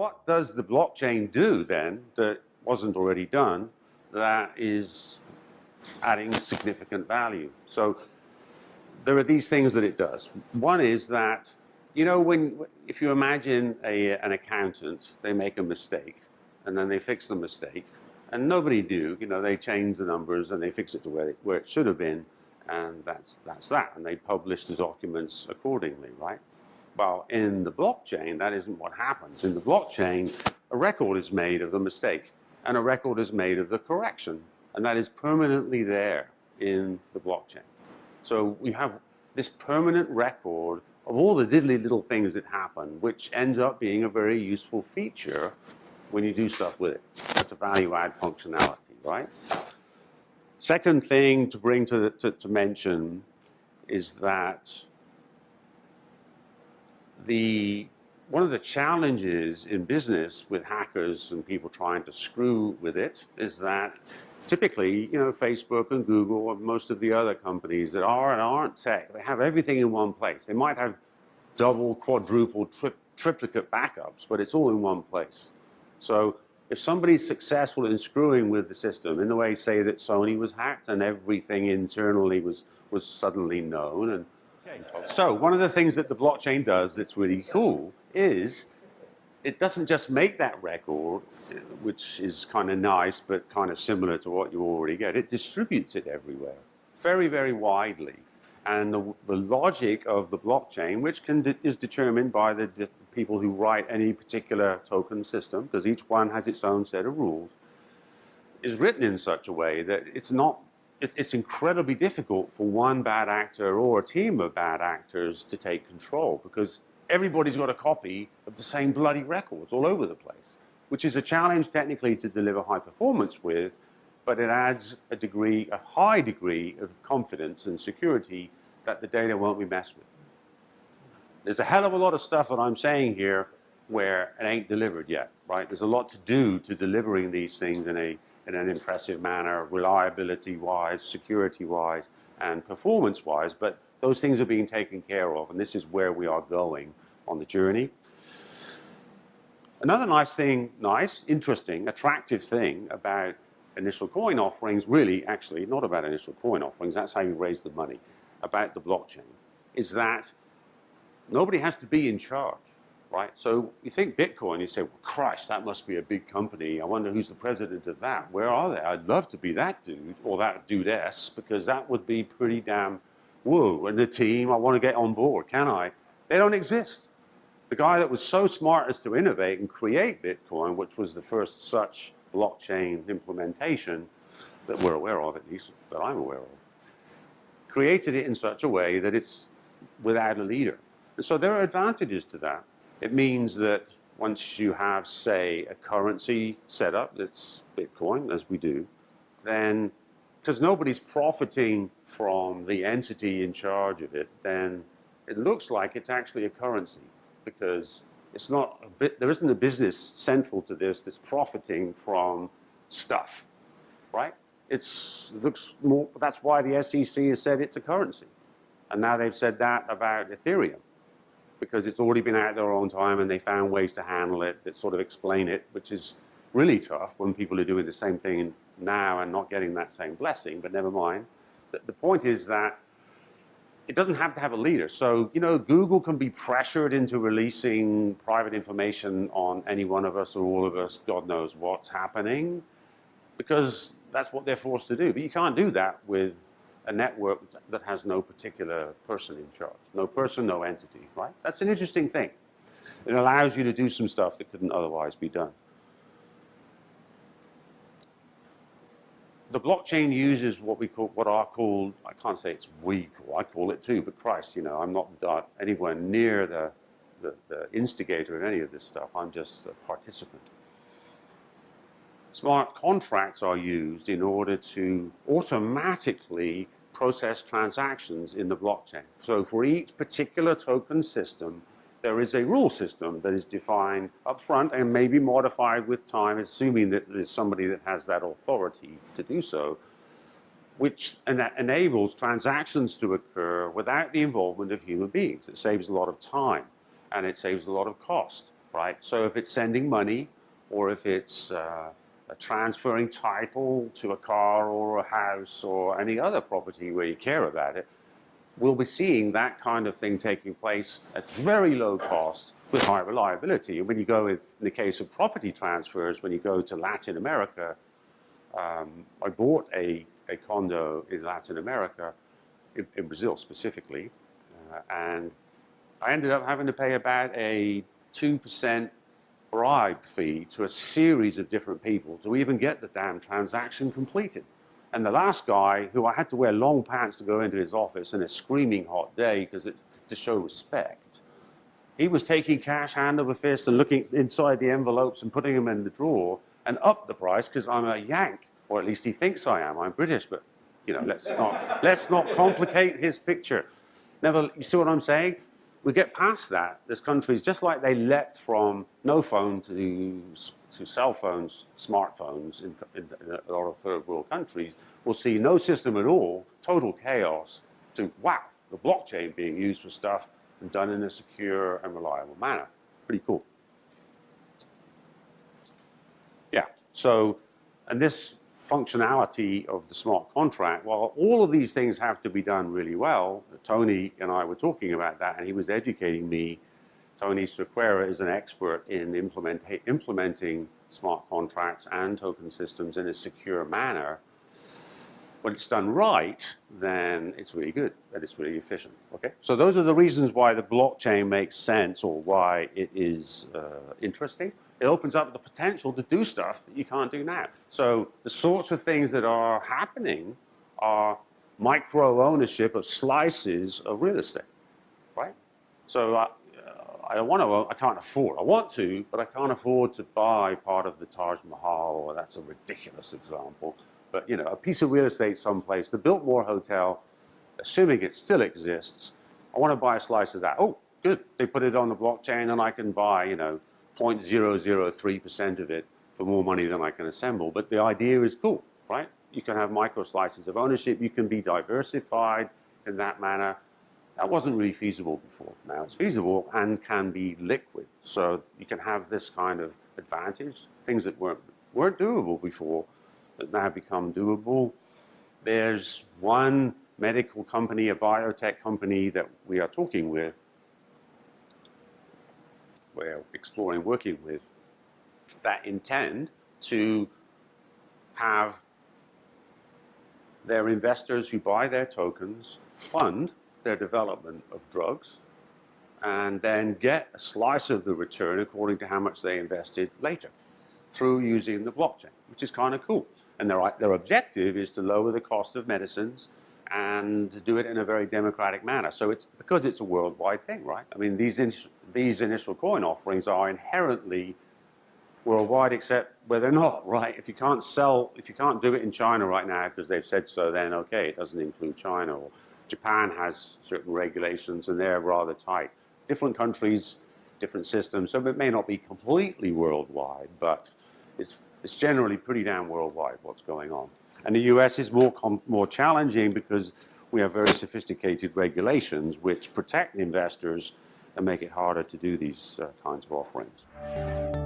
what does the blockchain do then that wasn't already done that is adding significant value? So there are these things that it does. One is that, you know, if you imagine an accountant, they make a mistake and then they fix the mistake, and nobody knew, you know, they change the numbers and they fix it to where it should have been, and that's that, and they publish the documents accordingly, right? Well, in the blockchain, that isn't what happens. In the blockchain, a record is made of the mistake, and a record is made of the correction, and that is permanently there in the blockchain. So we have this permanent record of all the diddly little things that happen, which ends up being a very useful feature when you do stuff with it. That's a value-add functionality, right? Second thing to bring to mention is that one of the challenges in business with hackers and people trying to screw with it is that typically, you know, Facebook and Google and most of the other companies that are and aren't tech, they have everything in one place. They might have double, quadruple, triplicate backups, but it's all in one place. So if somebody's successful in screwing with the system in the way, say, that Sony was hacked and everything internally was suddenly known. And so one of the things that the blockchain does that's really cool is it doesn't just make that record, which is kind of nice, but kind of similar to what you already get. It distributes it everywhere, very, very widely. And the logic of the blockchain, which is determined by the people who write any particular token system, because each one has its own set of rules, is written in such a way that it's incredibly difficult for one bad actor or a team of bad actors to take control, because everybody's got a copy of the same bloody records all over the place, which is a challenge technically to deliver high performance with, but it adds a high degree of confidence and security that the data won't be messed with. There's a hell of a lot of stuff that I'm saying here where it ain't delivered yet, right? There's a lot to do to delivering these things in an impressive manner, reliability-wise, security-wise, and performance-wise, but those things are being taken care of, and this is where we are going on the journey. Another interesting, attractive thing about initial coin offerings, really, actually, not about initial coin offerings, that's how you raise the money, about the blockchain, is that nobody has to be in charge, right? So you think Bitcoin, you say, well, Christ, that must be a big company. I wonder who's the president of that. Where are they? I'd love to be that dude or that dudess, because that would be pretty damn woo. And the team, I want to get on board, can I? They don't exist. The guy that was so smart as to innovate and create Bitcoin, which was the first such blockchain implementation that we're aware of, at least that I'm aware of, created it in such a way that it's without a leader. And so there are advantages to that. It means that once you have, say, a currency set up that's Bitcoin, as we do, then, because nobody's profiting from the entity in charge of it, then it looks like it's actually a currency, because it's not there isn't a business central to this that's profiting from stuff, right? It looks more, that's why the SEC has said it's a currency. And now they've said that about Ethereum, because it's already been out there a long time and they found ways to handle it that sort of explain it, which is really tough when people are doing the same thing now and not getting that same blessing, but never mind. The point is that it doesn't have to have a leader. So, you know, Google can be pressured into releasing private information on any one of us or all of us, God knows what's happening, because that's what they're forced to do. But you can't do that with a network that has no particular person in charge. No person, no entity, right? That's an interesting thing. It allows you to do some stuff that couldn't otherwise be done. The blockchain uses what are called, I can't say it's weak, or I call it too, but Christ, you know, I'm not anywhere near the instigator in any of this stuff. I'm just a participant. Smart contracts are used in order to automatically process transactions in the blockchain. So for each particular token system, there is a rule system that is defined up front and may be modified with time, assuming that there's somebody that has that authority to do so, and that enables transactions to occur without the involvement of human beings. It saves a lot of time and it saves a lot of cost. right? So if it's sending money, or if it's transferring title to a car or a house or any other property where you care about it, we'll be seeing that kind of thing taking place at very low cost with high reliability. And when you go in the case of property transfers, when you go to Latin America, I bought a condo in Latin America, in Brazil specifically, and I ended up having to pay about a 2% bribe fee to a series of different people to even get the damn transaction completed. And the last guy, who I had to wear long pants to go into his office in a screaming hot day to show respect, he was taking cash hand over fist and looking inside the envelopes and putting them in the drawer and upped the price because I'm a Yank, or at least he thinks I am. I'm British, but let's not complicate his picture. Never, you see what I'm saying? We get past that. There's countries, just like they leapt from no phone to cell phones, smartphones in a lot of third world countries, we'll see no system at all, total chaos, to, wow, the blockchain being used for stuff and done in a secure and reliable manner. Pretty cool. Yeah, so, and this functionality of the smart contract, well, all of these things have to be done really well. Tony and I were talking about that, and he was educating me. Tony Sequeira is an expert in implementing smart contracts and token systems in a secure manner. When it's done right, then it's really good, and it's really efficient. Okay, so those are the reasons why the blockchain makes sense, or why it is interesting. It opens up the potential to do stuff that you can't do now. So the sorts of things that are happening are micro ownership of slices of real estate, right? So I can't afford. I want to, but I can't afford to buy part of the Taj Mahal, or that's a ridiculous example. But a piece of real estate someplace, the Biltmore Hotel, assuming it still exists, I want to buy a slice of that. Oh, good. They put it on the blockchain, and I can buy, 0.003% of it for more money than I can assemble. But the idea is cool, right? You can have micro slices of ownership. You can be diversified in that manner. That wasn't really feasible before. Now it's feasible and can be liquid. So you can have this kind of advantage, things that weren't doable before, that now become doable. There's one medical company, a biotech company that we are talking with, we're exploring working with, that intend to have their investors who buy their tokens fund their development of drugs and then get a slice of the return according to how much they invested later through using the blockchain, which is kind of cool. And their objective is to lower the cost of medicines and to do it in a very democratic manner. So it's because it's a worldwide thing, right? I mean, these initial coin offerings are inherently worldwide, except where they're not, right? If you can't do it in China right now because they've said so, then okay, it doesn't include China. Or Japan has certain regulations and they're rather tight. Different countries, different systems, so it may not be completely worldwide, but it's generally pretty damn worldwide what's going on. And the US is more challenging because we have very sophisticated regulations which protect investors and make it harder to do these kinds of offerings.